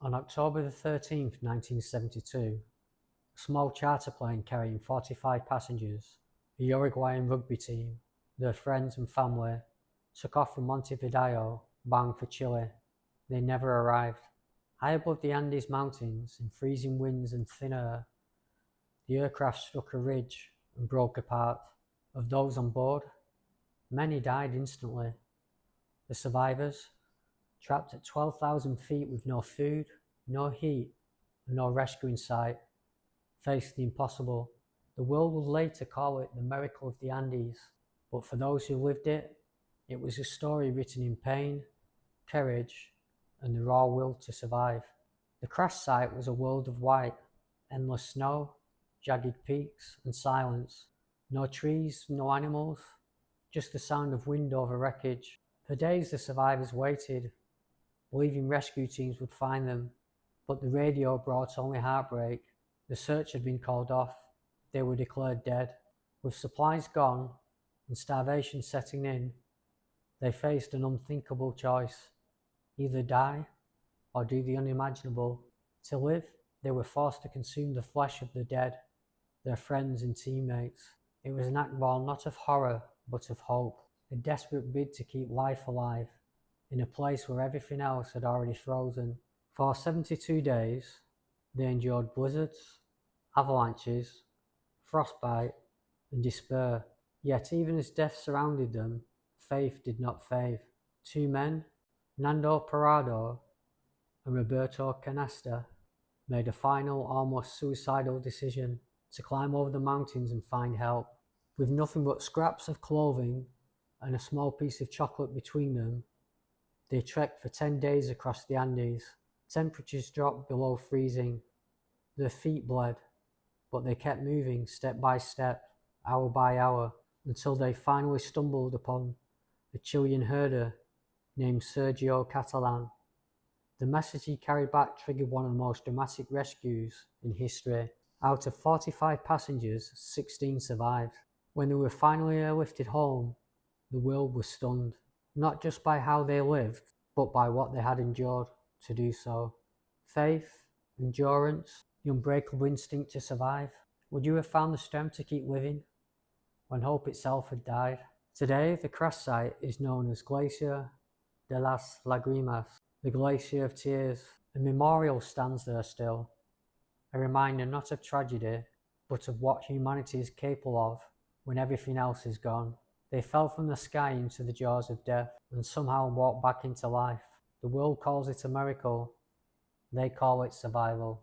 On October the 13th, 1972, a small charter plane carrying 45 passengers, a Uruguayan rugby team, their friends and family, took off from Montevideo, bound for Chile. They never arrived. High above the Andes Mountains, in freezing winds and thin air, the aircraft struck a ridge and broke apart. Of those on board, many died instantly. The survivors, trapped at 12,000 feet with no food, no heat, and no rescue in sight, faced the impossible. The world would later call it the miracle of the Andes, but for those who lived it, it was a story written in pain, courage, and the raw will to survive. The crash site was a world of white, endless snow, jagged peaks, and silence. No trees, no animals, just the sound of wind over wreckage. For days the survivors waited, believing rescue teams would find them, but the radio brought only heartbreak. The search had been called off. They were declared dead. With supplies gone and starvation setting in, they faced an unthinkable choice: either die or do the unimaginable. To live, they were forced to consume the flesh of the dead, their friends and teammates. It was an act born not of horror, but of hope, a desperate bid to keep life alive in a place where everything else had already frozen. For 72 days, they endured blizzards, avalanches, frostbite, and despair. Yet even as death surrounded them, faith did not fade. Two men, Nando Parrado and Roberto Canasta, made a final, almost suicidal decision to climb over the mountains and find help. With nothing but scraps of clothing and a small piece of chocolate between them, they trekked for 10 days across the Andes. Temperatures dropped below freezing. Their feet bled, but they kept moving step by step, hour by hour, until they finally stumbled upon a Chilean herder named Sergio Catalan. The message he carried back triggered one of the most dramatic rescues in history. Out of 45 passengers, 16 survived. When they were finally airlifted home, the world was stunned, not just by how they lived, but by what they had endured to do so. Faith, endurance, the unbreakable instinct to survive. Would you have found the strength to keep living when hope itself had died? Today, the crash site is known as Glacier de las Lágrimas, the Glacier of Tears. A memorial stands there still, a reminder not of tragedy, but of what humanity is capable of when everything else is gone. They fell from the sky into the jaws of death and somehow walked back into life. The world calls it a miracle. They call it survival.